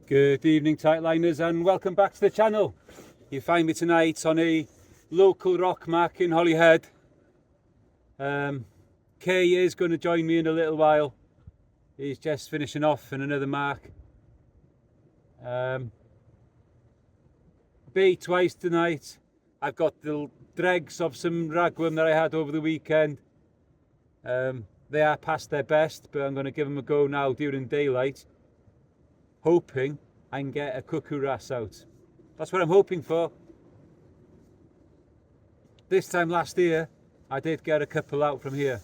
Good evening, Tightliners, and welcome back to the channel. You find me tonight on a local rock mark in Holyhead. Kay is going to join me in a little while. He's just finishing off in another mark. Bait twice tonight. I've got the dregs of some ragworm that I had over the weekend. They are past their best, but I'm going to give them a go now during daylight, hoping I can get a cuckoo wrasse out. That's what I'm hoping for. This time last year I did get a couple out from here,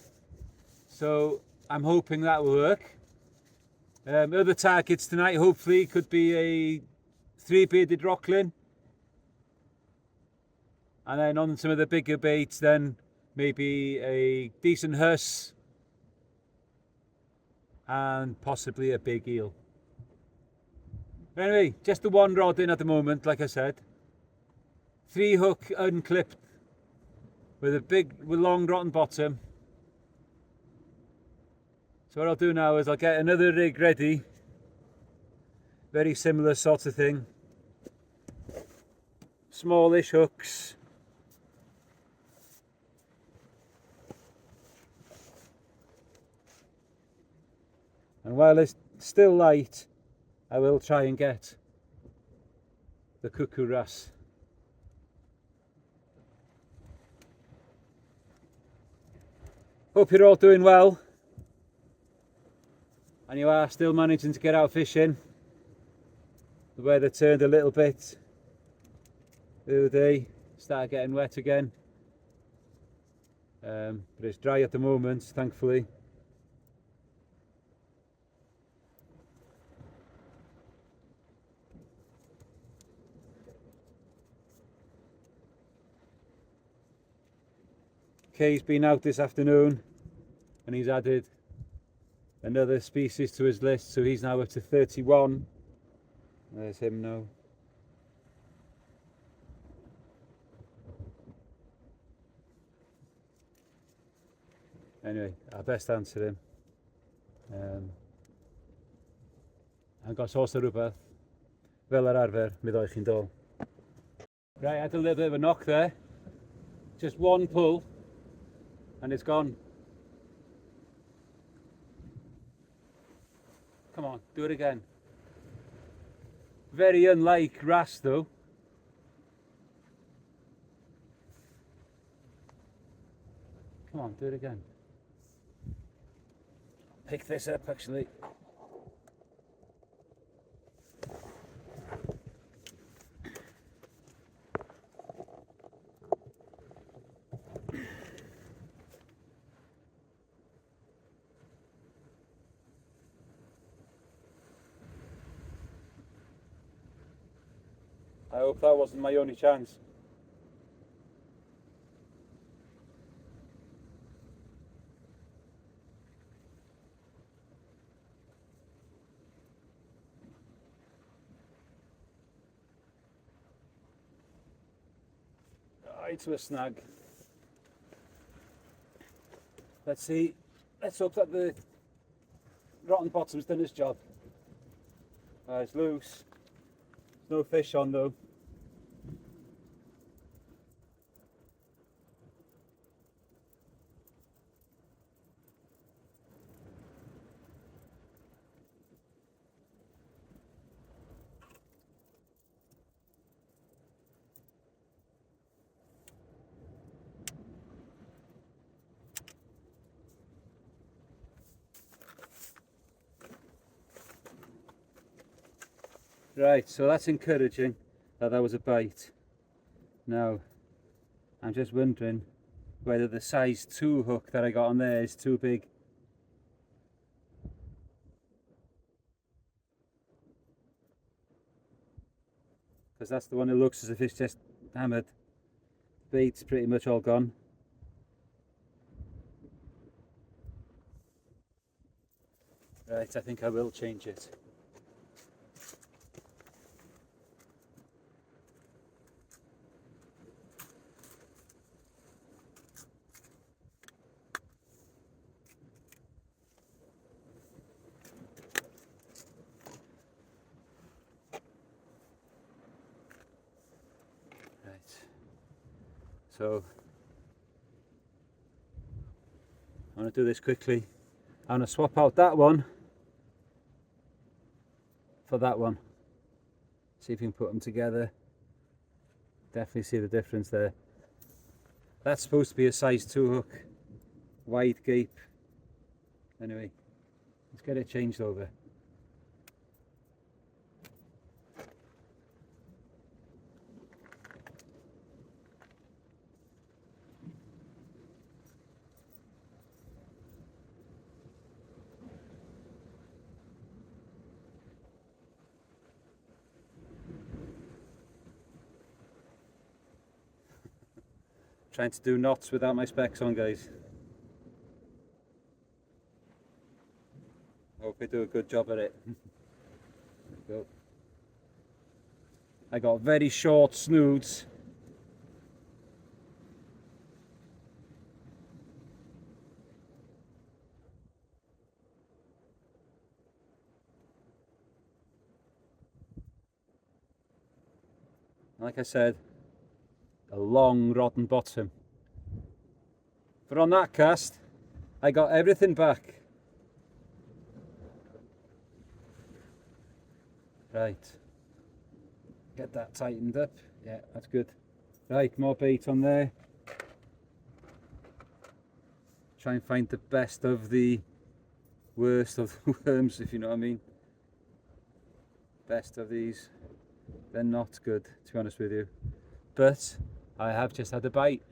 so I'm hoping that will work. Other targets tonight hopefully could be a three-bearded rocklin, and then on some of the bigger baits then maybe a decent huss and possibly a big eel. Anyway, just the one rod in at the moment, like I said. 3 hook unclipped with a long rotten bottom. So what I'll do now is I'll get another rig ready. Very similar sort of thing. Smallish hooks. And while it's still light, I will try and get the cuckoo wrasse. Hope you're all doing well, and you are still managing to get out fishing. The weather turned a little bit the other day, started getting wet again, but it's dry at the moment, thankfully. Kay's been out this afternoon and he's added another species to his list, so he's now up to 31. There's him now. Anyway, I best answer him. Agos os rhywbeth fel yr arfer, mi ddoi chi'n dol. Right, I had a little bit of a knock there. Just one pull and it's gone. Come on, do it again. Very unlike wrasse though. Come on, do it again. Pick this up actually. I hope that wasn't my only chance. Right to a snag. Let's see. Let's hope that the rotten bottom's done its job. It's loose. There's no fish on though. Right, so that's encouraging that was a bite. Now, I'm just wondering whether the size 2 hook that I got on there is too big. Because that's the one that looks as if it's just hammered. The bait's pretty much all gone. Right, I think I will change it. So I'm going to do this quickly. I'm going to swap out that one for that one. See if you can put them together. Definitely see the difference there. That's supposed to be a size 2 hook, wide gape. Anyway, let's get it changed over. Trying to do knots without my specs on, guys. Hope I do a good job at it. There we go. I got very short snoods. Like I said, a long rotten bottom. But on that cast, I got everything back. Right, get that tightened up. Yeah, that's good. Right, more bait on there. Try and find the best of the worst of the worms, if you know what I mean. Best of these. They're not good, to be honest with you. But I have just had a bite.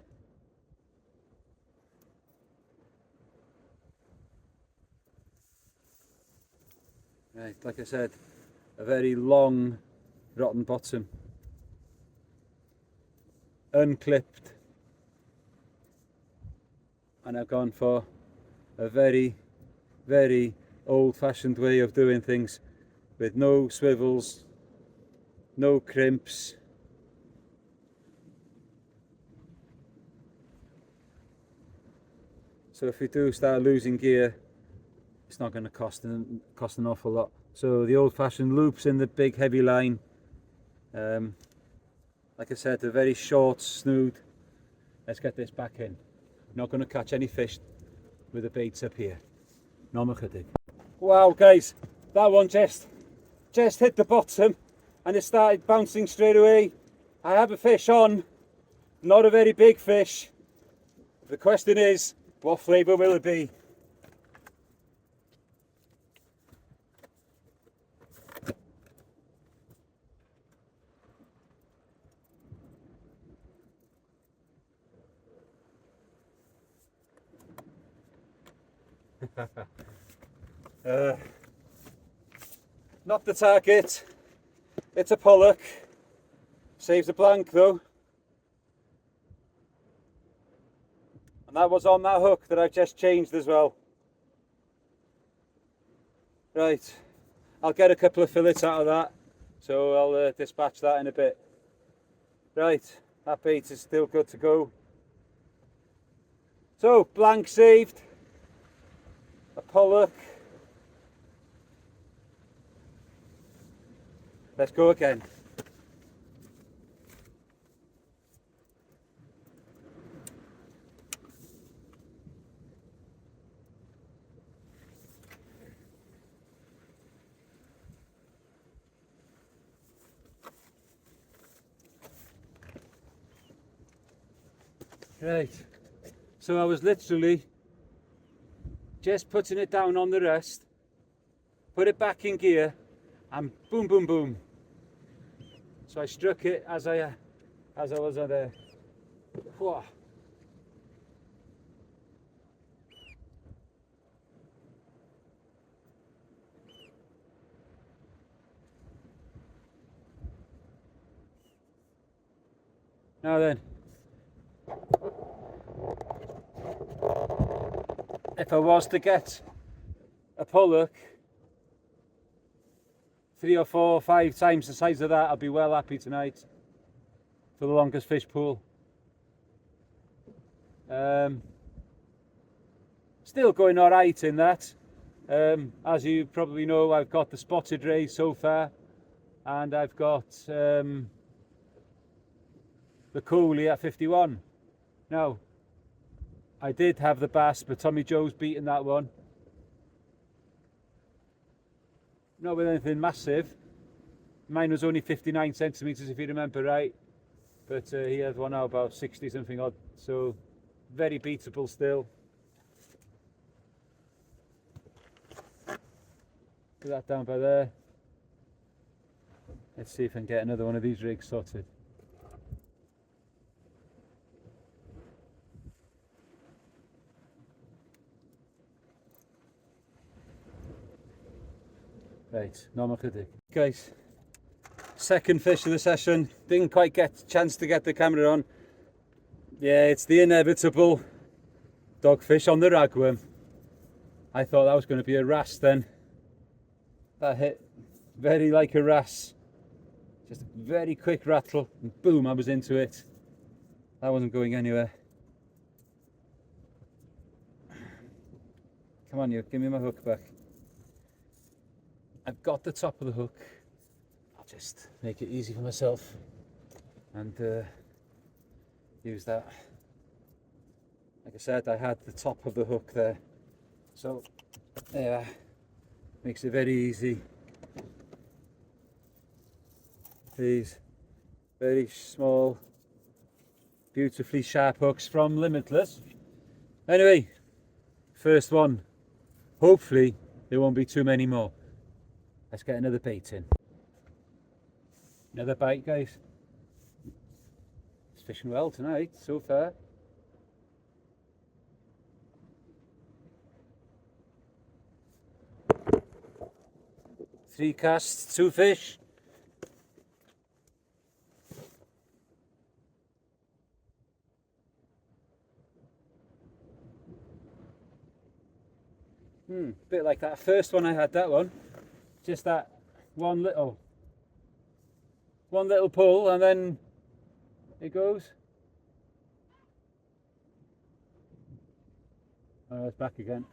Right, like I said, a very long rotten bottom. Unclipped. And I've gone for a very, very old-fashioned way of doing things with no swivels, no crimps. So if we do start losing gear, it's not going to cost an awful lot. So the old-fashioned loops in the big heavy line. Like I said, a very short snood. Let's get this back in. Not going to catch any fish with the baits up here. No more chydig. Wow, guys, that one just hit the bottom and it started bouncing straight away. I have a fish on, not a very big fish. The question is, what flavour will it be? Not the target. It's a pollock. Saves a blank though. And that was on that hook that I've just changed as well. Right, I'll get a couple of fillets out of that, so I'll dispatch that in a bit. Right, that bait is still good to go. So, blank saved, a pollock. Let's go again. Right, so I was literally just putting it down on the rest, put it back in gear, and boom, boom, boom. So I struck it as I was at there. Whoa. Now then, if I was to get a pollock 3 or 4 or 5 times the size of that, I'd be well happy tonight for the longest fish pool. Still going alright in that. As you probably know, I've got the spotted ray so far, and I've got the Coley at 51. Now, I did have the bass, but Tommy Joe's beaten that one. Not with anything massive. Mine was only 59 centimetres if you remember right. But he had one now about 60 something odd. So very beatable still. Put that down by there. Let's see if I can get another one of these rigs sorted. Right, normal chydig. Guys, second fish of the session. Didn't quite get a chance to get the camera on. Yeah, it's the inevitable dogfish on the ragworm. I thought that was going to be a wrasse then. That hit very like a wrasse. Just a very quick rattle and boom, I was into it. That wasn't going anywhere. Come on you, give me my hook back. I've got the top of the hook. I'll just make it easy for myself and use that. Like I said, I had the top of the hook there. So, yeah, makes it very easy. These very small, beautifully sharp hooks from Limitless. Anyway, first one. Hopefully, there won't be too many more. Let's get another bait in. Another bite, guys. It's fishing well tonight, so far. Three casts, two fish. Bit like that first one I had, that one. Just that one little pull and then it goes. Oh, it's back again.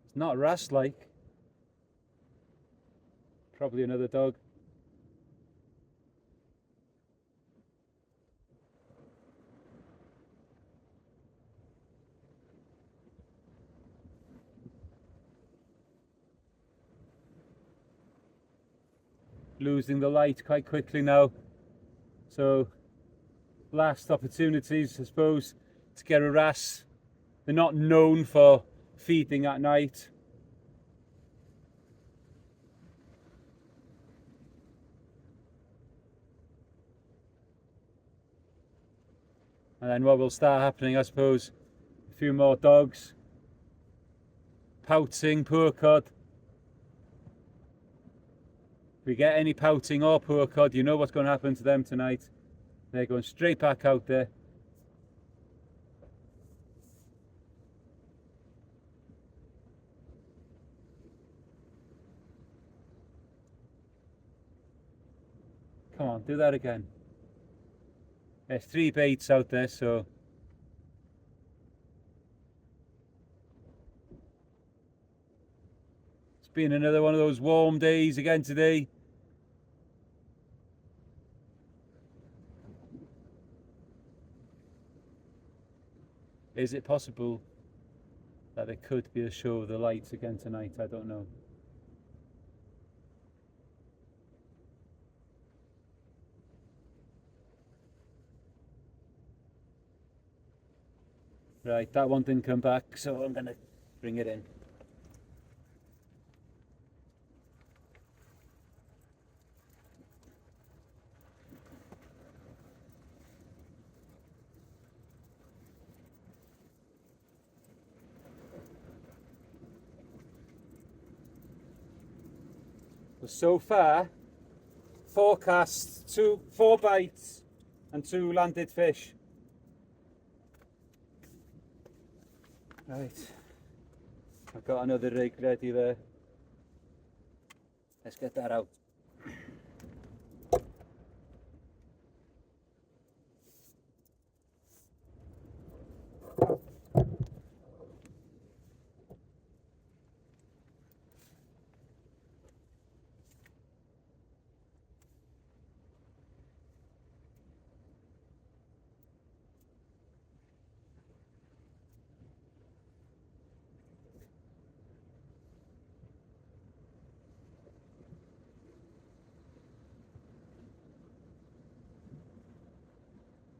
It's not wrasse like. Probably another dog. Losing the light quite quickly now, so last opportunities I suppose to get a wrasse. They're not known for feeding at night. And then what will start happening, I suppose, a few more dogs pouting, poor cod. If we get any pouting or poor cod, you know what's going to happen to them tonight. They're going straight back out there. Come on, do that again. There's 3 baits out there, so it's been another one of those warm days again today. Is it possible that it could be a show of the lights again tonight? I don't know. Right, that one didn't come back, so I'm going to bring it in. So far, 4 casts, 4 bites and 2 landed fish. Right, I've got another rig ready there. Let's get that out.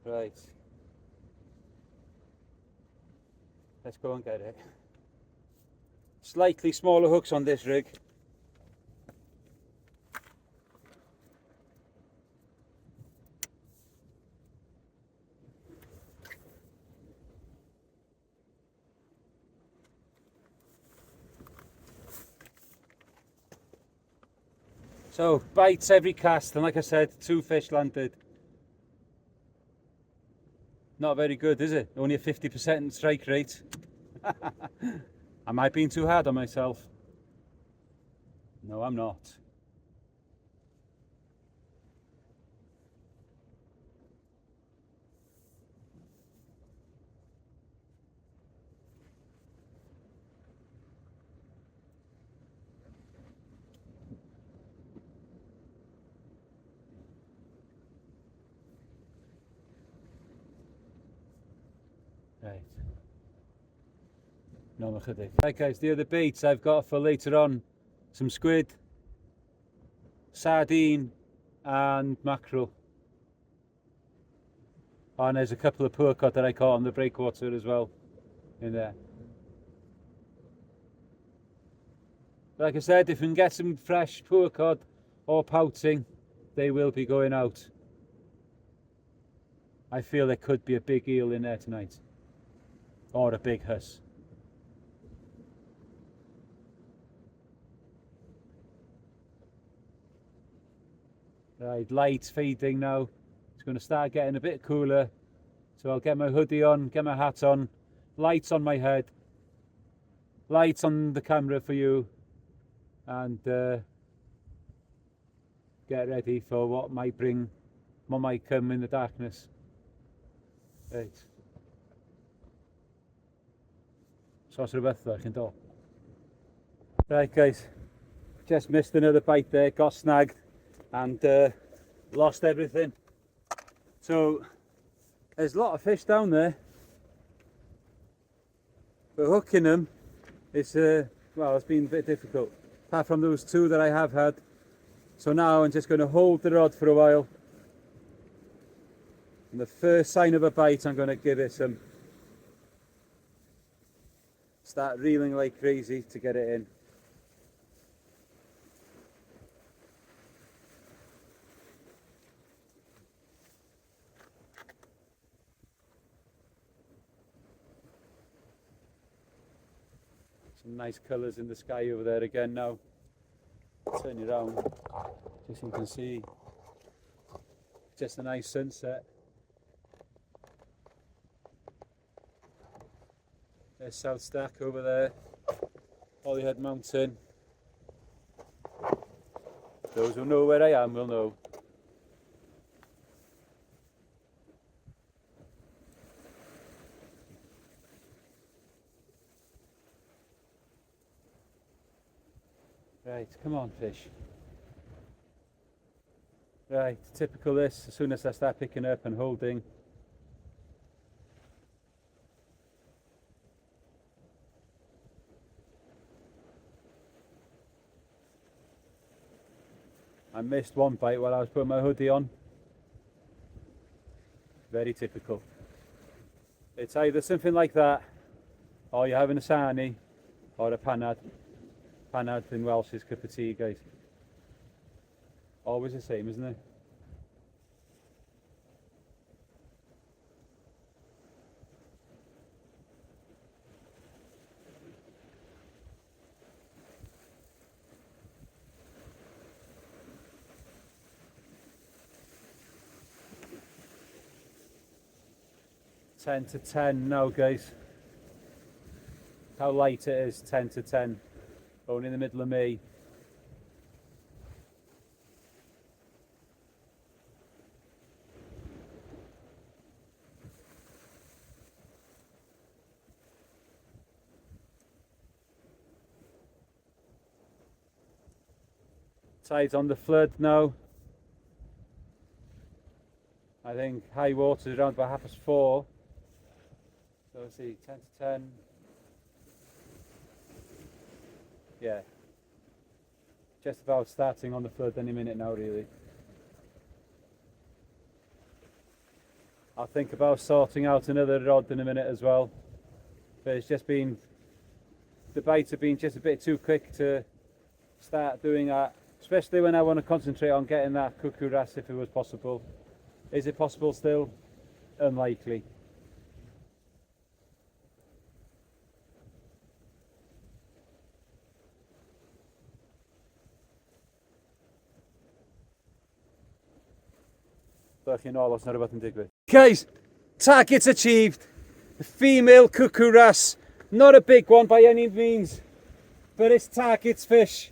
Right. Let's go and get it. Slightly smaller hooks on this rig. So, bites every cast, and like I said, 2 fish landed. Not very good, is it? Only a 50% strike rate. Am I being too hard on myself? No, I'm not. Right. No, chydig. Right guys, the other baits I've got for later on, some squid, sardine and mackerel. Oh, and there's a couple of poor cod that I caught on the breakwater as well in there. Like I said, if we can get some fresh poor cod or pouting, they will be going out. I feel there could be a big eel in there tonight. Or a big huss. Right, lights fading now. It's going to start getting a bit cooler. So I'll get my hoodie on, get my hat on, lights on my head, lights on the camera for you, and get ready for what might come in the darkness. Right. So rhywbeth fach yn do. Right guys, just missed another bite there, got snagged and lost everything. So there's a lot of fish down there, but hooking them is well, it's been a bit difficult, apart from those 2 that I have had. So now I'm just going to hold the rod for a while, and the first sign of a bite I'm going to give it some. Start reeling like crazy to get it in. Some nice colours in the sky over there again now. Turn you around, just so you can see. Just a nice sunset. There's South Stack over there, Holyhead Mountain. Those who know where I am will know. Right, come on fish. Right, typical this, as soon as I start picking up and holding. I missed one bite while I was putting my hoodie on. Very typical. It's either something like that, or you're having a sarnie, or a panad. Panad in Welsh is cup of tea, guys. Always the same, isn't it? Ten to 10 now, guys. How light it is, 10 to 10. Only in the middle of May. Tide's on the flood now. I think high water is around about 4:30. So let's see, 10 to 10. Yeah. Just about starting on the flood any minute now, really. I'll think about sorting out another rod in a minute as well. But it's just been, the bites have been just a bit too quick to start doing that, especially when I want to concentrate on getting that cuckoo wrasse if it was possible. Is it possible still? Unlikely. Guys, target's achieved. The female cuckoo wrasse. Not a big one by any means, but it's target's fish.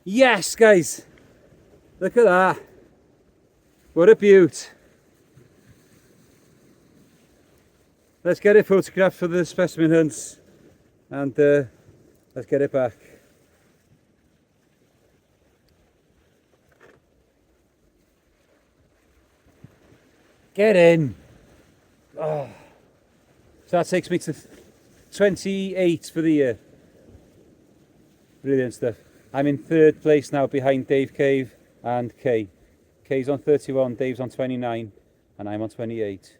Yes, guys. Look at that. What a beaut. Let's get it photographed for the specimen hunts and let's get it back. Get in. Oh. So that takes me to 28 for the year. Brilliant stuff. I'm in third place now behind Dave Cave and Kay. Kay's on 31, Dave's on 29, and I'm on 28.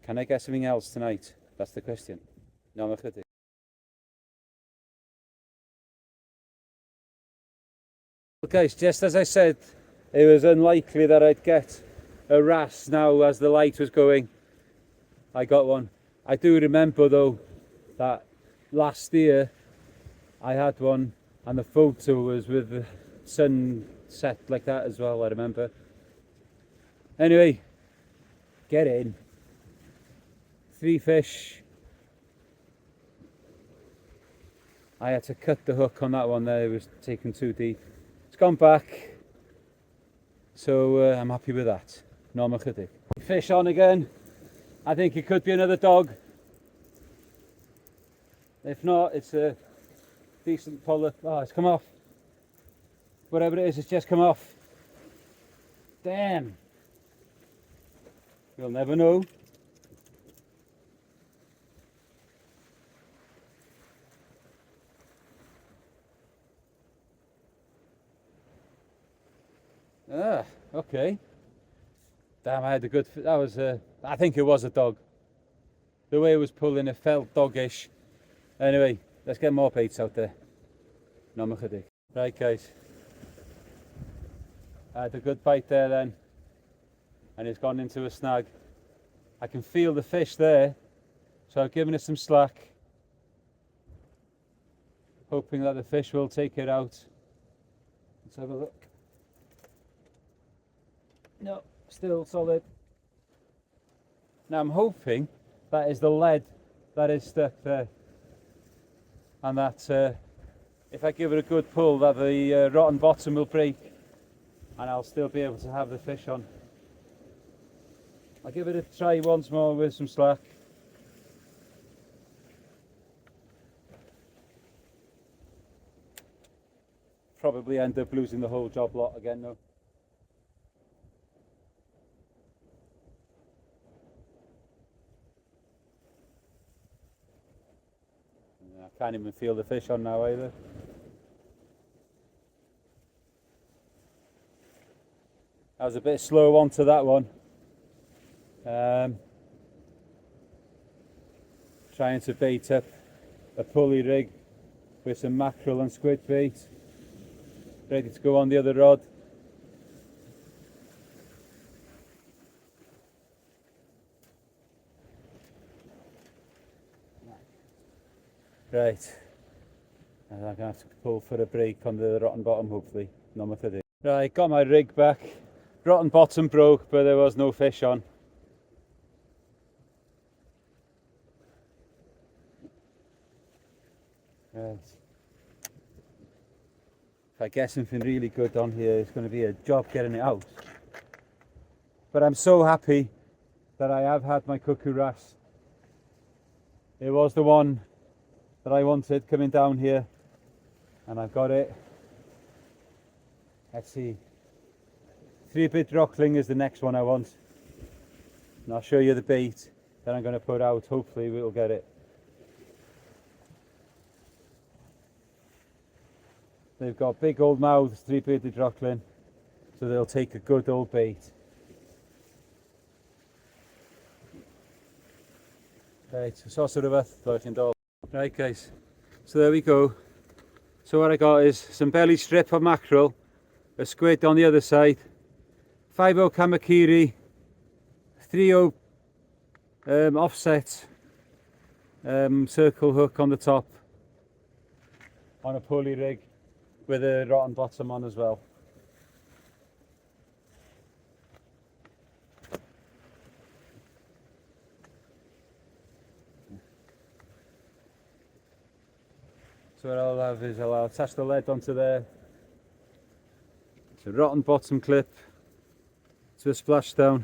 Can I get something else tonight? That's the question. No, I'm kidding. Well, guys, just as I said, it was unlikely that I'd get a wrasse now as the light was going. I got one. I do remember though that last year I had one and the photo was with the sun set like that as well, I remember. Anyway, get in. 3 fish. I had to cut the hook on that one there, it was taken too deep. It's gone back, so I'm happy with that. No chydig. Fish on again. I think it could be another dog. If not, it's a decent puller. Oh, it's come off. Whatever it is, it's just come off. Damn. You'll never know. Ah, okay. Damn, I had a good, that was I think it was a dog. The way it was pulling, it felt doggish. Anyway, let's get more baits out there. No, right guys. I had a good bite there then. And it's gone into a snag. I can feel the fish there. So I've given it some slack. Hoping that the fish will take it out. Let's have a look. No, still solid. Now I'm hoping that is the lead that is stuck there. And that if I give it a good pull that the rotten bottom will break and I'll still be able to have the fish on. I'll give it a try once more with some slack. Probably end up losing the whole job lot again though. I can't even feel the fish on now either. I was a bit slow onto that one. Trying to bait up a pulley rig with some mackerel and squid bait. Ready to go on the other rod. Right, and I'm going to have to pull for a break on the rotten bottom hopefully. Right, got my rig back. Rotten bottom broke but there was no fish on. Right. If I get something really good on here it's going to be a job getting it out. But I'm so happy that I have had my cuckoo wrasse. It was the one that I wanted coming down here and I've got it. Let's see, 3-bit rockling is the next one I want and I'll show you the bait that I'm going to put out. Hopefully we'll get it. They've got big old mouths, 3-bearded rockling, so they'll take a good old bait. Right, so sauce rhywbeth, ddoi chi'n dol. Right guys, so there we go. So what I got is some belly strip of mackerel, a squid on the other side, 5-0 kamakiri, 3-0 offset circle hook on the top on a pulley rig with a rotten bottom on as well. So what I'll have is I'll attach the lead onto there. It's a rotten bottom clip to a splashdown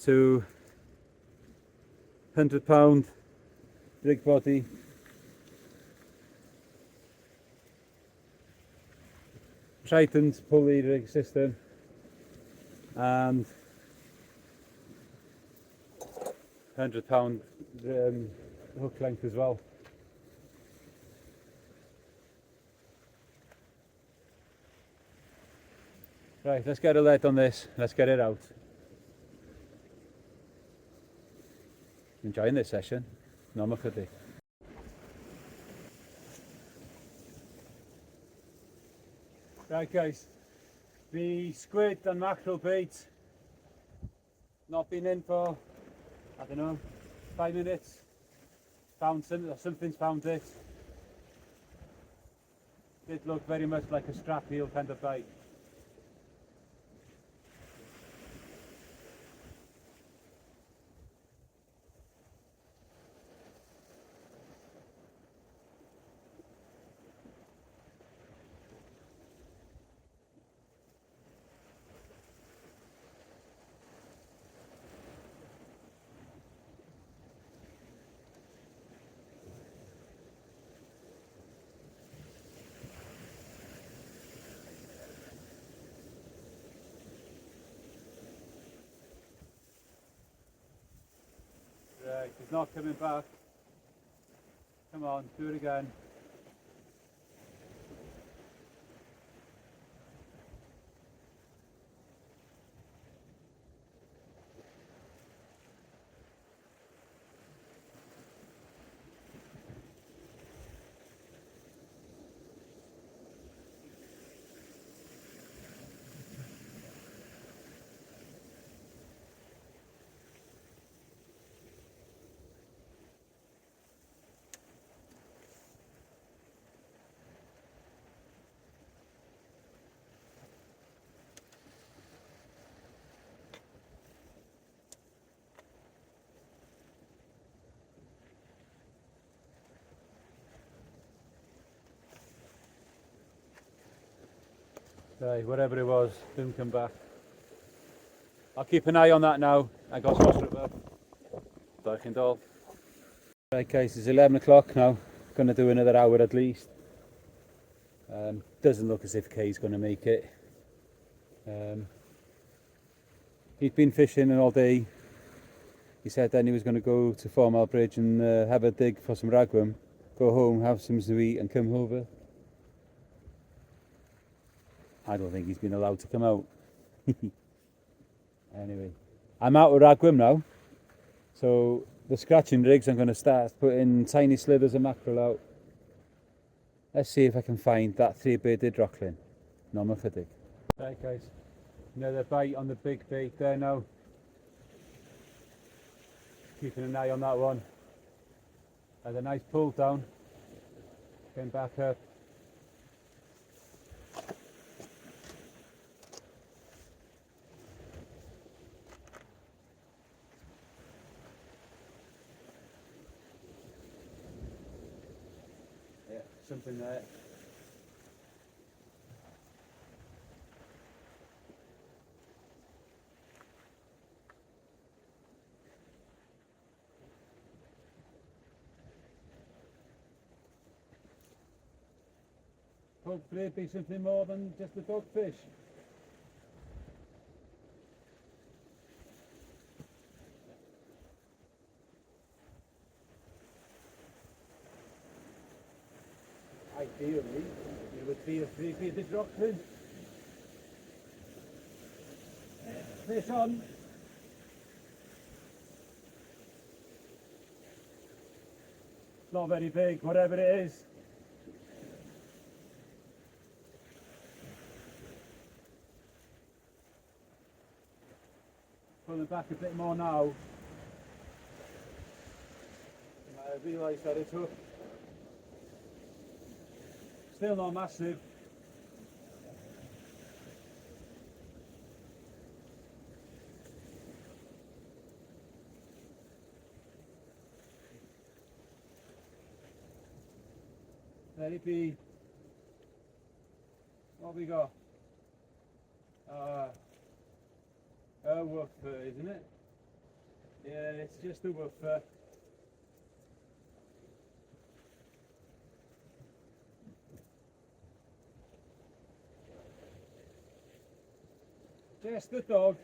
to £100 rig body. Triton's pulley rig system and £100 hook length as well. Right, let's get a lead on this, let's get it out. Enjoying this session, no more chydig. Right guys, the squid and mackerel bait, not been in for, I don't know, 5 minutes. Found something's found it. Did look very much like a strap eel kind of bite. Right, he's not coming back. Come on, do it again. Right, whatever it was, didn't come back. I'll keep an eye on that now. I got sauce rhywbeth. Ddoi chi'n dol. Right guys, it's 11 o'clock now. Gonna do another hour at least. Doesn't look as if Kay's gonna make it. He'd been fishing all day. He said then he was going to go to Formal Bridge and have a dig for some ragworm, go home, have some to eat and come over. I don't think he's been allowed to come out. Anyway, I'm out of ragworm now, so the scratching rigs I'm going to start putting tiny slithers of mackerel out. Let's see if I can find that 3-bearded rocklin. No more chydig. Right guys, another bite on the big bait there now. Keeping an eye on that one. Had a nice pull down. Came back up. Yeah, something there. Hopefully it'll be something more than just a dogfish. Ideally, it would be a 3-bearded rockfish. Fish on. not very big, whatever it is. Pulling back a bit more now. I realise that it's up. Still not massive. Let it be. What we got? A woofer, isn't it? Yeah, it's just a woofer. Just the dog.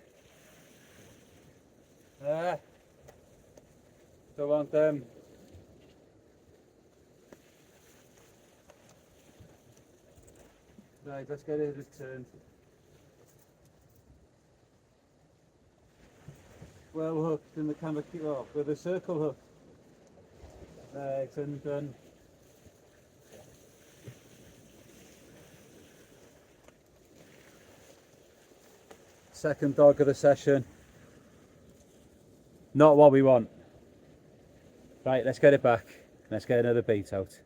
Don't want them. Right, let's get it returned. Well hooked in the camera off with a circle hook. Right, and done. Second dog of the session. Not what we want. Right, let's get it back. Let's get another bait out.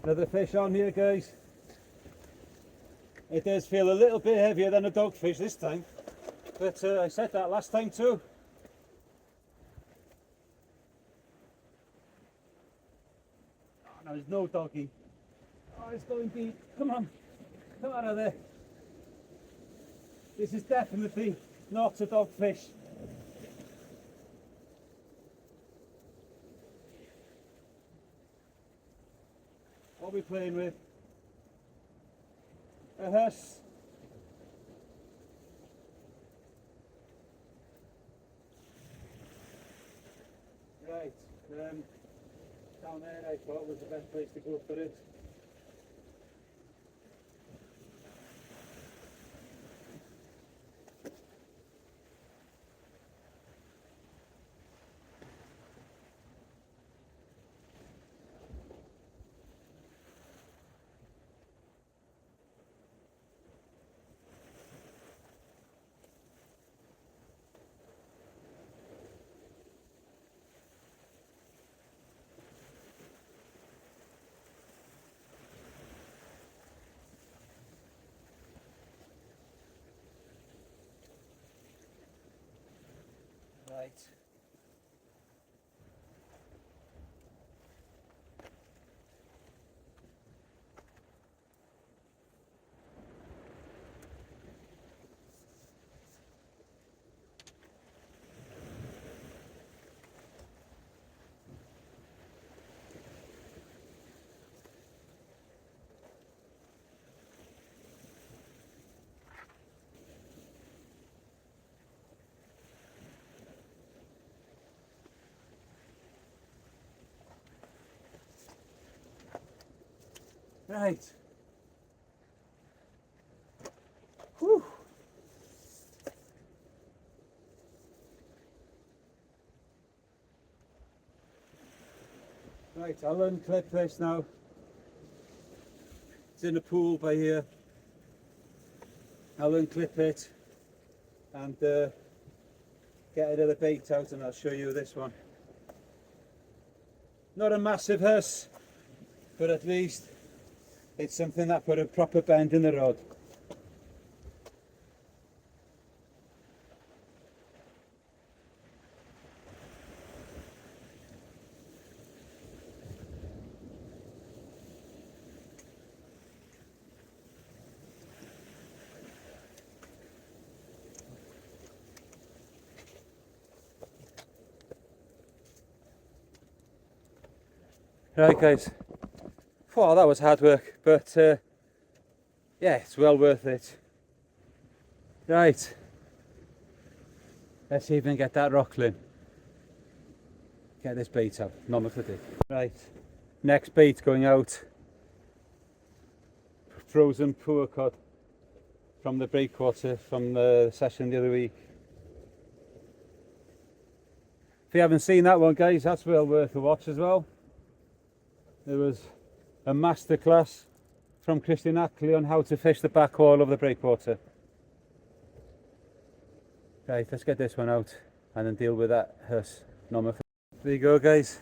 Another fish on here, guys. It does feel a little bit heavier than a dogfish this time, but I said that last time too. Oh, no, there's no doggy. Oh, it's going deep. Come on, come out of there. This is definitely not a dogfish. What are we playing with? A hearse. Right, down there I thought was the best place to go for it. Right. Right. Whew. Right, I'll unclip this now. It's in a pool by here. I'll unclip it and get another bait out, and I'll show you this one. Not a massive hearse, but at least it's something that put a proper bend in the rod. Right guys, oh, that was hard work, but yeah, it's well worth it. Right, let's see if we can get that rockling. Get this bait out, not much to do. Right, next bait going out. Frozen poor cod from the breakwater from the session the other week. If you haven't seen that one guys, that's well worth a watch as well. There was a masterclass from Christian Ackley on how to fish the back wall of the breakwater. Right, let's get this one out and then deal with that huss. There you go, guys.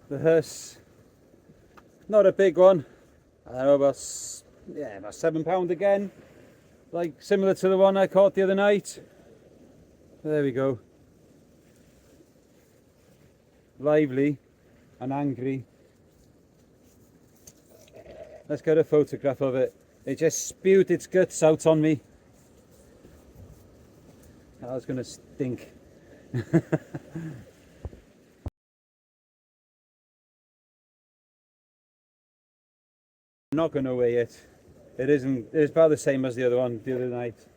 The huss, not a big one. I don't know, about £7 again, like similar to the one I caught the other night. There we go. Lively and angry. Let's get a photograph of it. It just spewed its guts out on me. That was gonna stink. I'm not gonna weigh it. It's about the same as the other one the other night.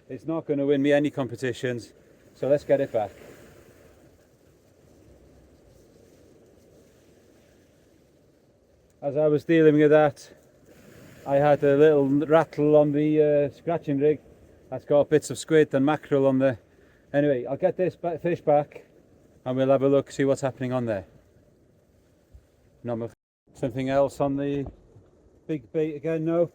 It's not gonna win me any competitions. So let's get it back. As I was dealing with that, I had a little rattle on the scratching rig. That's got bits of squid and mackerel on there. Anyway, I'll get this fish back and we'll have a look, see what's happening on there. Something else on the big bait again? No.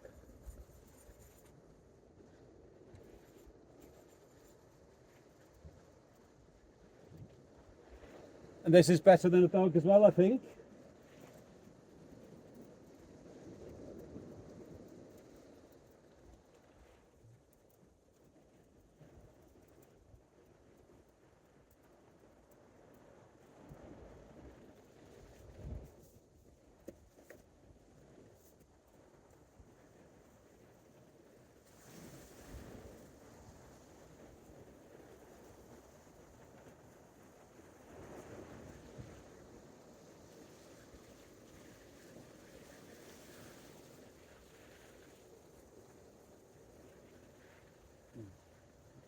And this is better than a dog as well, I think.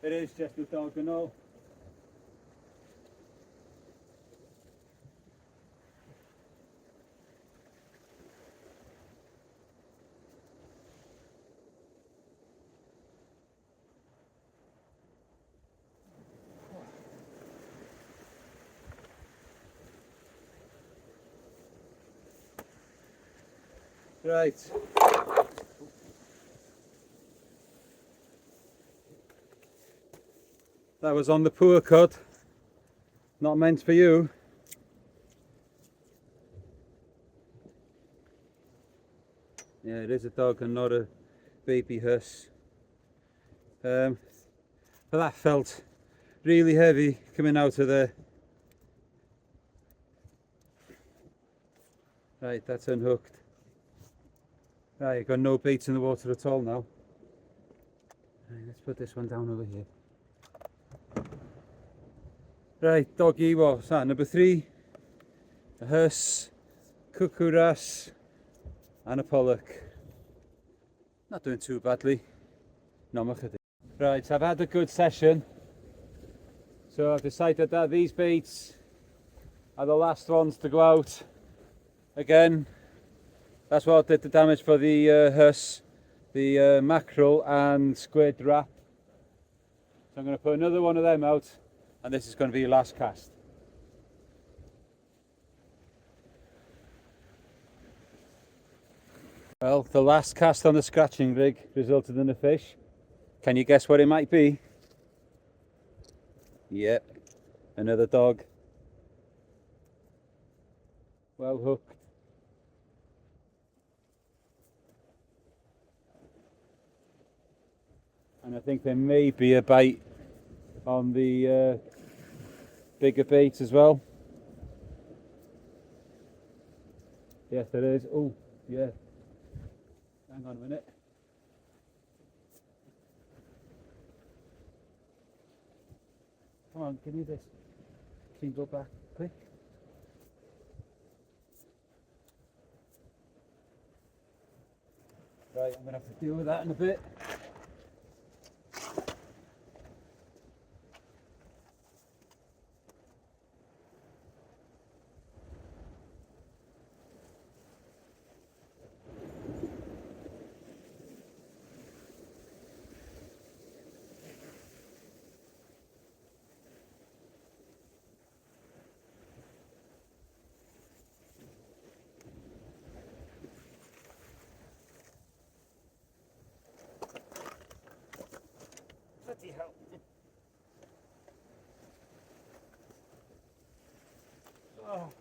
It is just a dog and all. Right. That was on the poor cod. Not meant for you. Yeah, it is a dog and not a baby huss. But that felt really heavy coming out of there. Right, that's unhooked. Right, got no baits in the water at all now. Right, let's put this one down over here. Right, doggy, what's that? Number 3, a huss, cuckoo wrasse, and a pollock. Not doing too badly. Right, I've had a good session. So I've decided that these baits are the last ones to go out. Again, that's what did the damage for the huss, the mackerel and squid wrap. So I'm going to put another one of them out, and this is going to be your last cast. Well, the last cast on the scratching rig resulted in a fish. Can you guess what it might be? Yep, another dog. Well hooked. And I think there may be a bite on the bigger bait as well. Yes, there is. Oh, yeah. Hang on a minute. Come on, give me this. Can you go back quick? Right, I'm going to have to deal with that in a bit. Oh.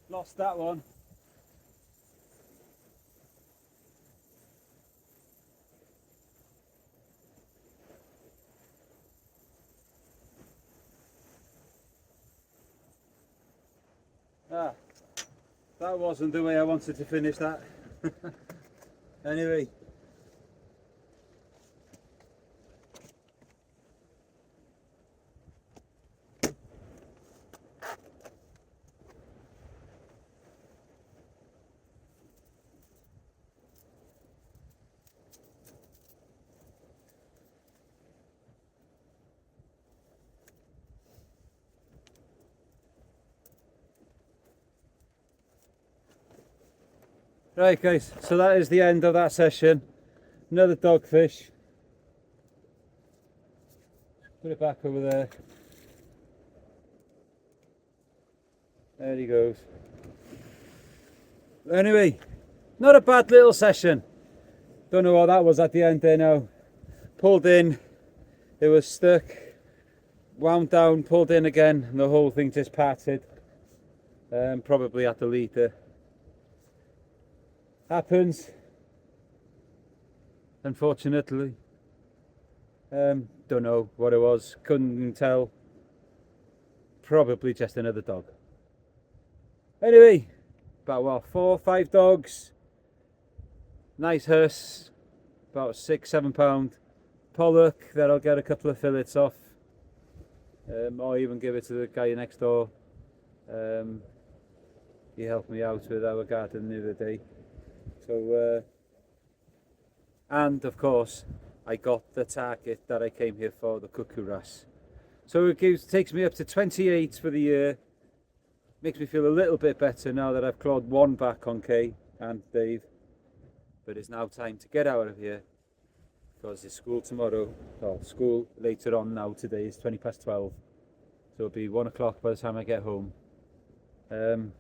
Lost that one. Ah, that wasn't the way I wanted to finish that. Anyway. Right guys, so that is the end of that session. Another dogfish. Put it back over there. There he goes. Anyway, not a bad little session. Don't know what that was at the end there now. Pulled in, it was stuck, wound down, pulled in again, and the whole thing just parted. Probably at the leader. Happens, unfortunately. Don't know what it was, couldn't tell. Probably just another dog. Anyway, about what, 4 or 5 dogs. Nice hearse, about £6-7 pollock that I'll get a couple of fillets off, or even give it to the guy next door. He helped me out with our garden the other day. So, and of course, I got the target that I came here for, the cuckoo wrasse. So it takes me up to 28 for the year. Makes me feel a little bit better now that I've clawed one back on Kay and Dave. But it's now time to get out of here because it's school tomorrow. Well, school later on now. Today is 12:20. So it'll be 1 o'clock by the time I get home. Where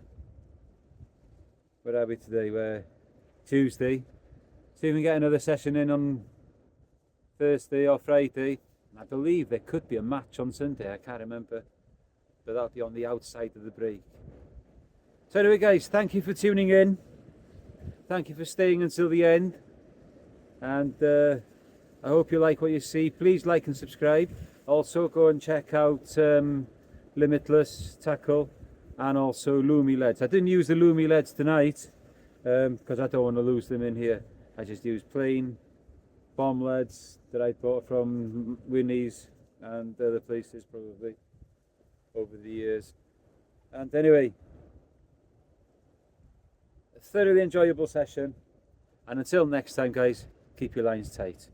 are we today? We're Tuesday. See if we can get another session in on Thursday or Friday. I believe there could be a match on Sunday. I can't remember. But that'll be on the outside of the break. So anyway guys, thank you for tuning in. Thank you for staying until the end. And I hope you like what you see. Please like and subscribe. Also go and check out Limitless Tackle and also Loomy Leads. I didn't use the Loomy Leads tonight because I don't want to lose them in here. I just used plain bomb leads that I bought from Winnie's and other places probably over the years. And anyway, a thoroughly enjoyable session, and until next time guys, keep your lines tight.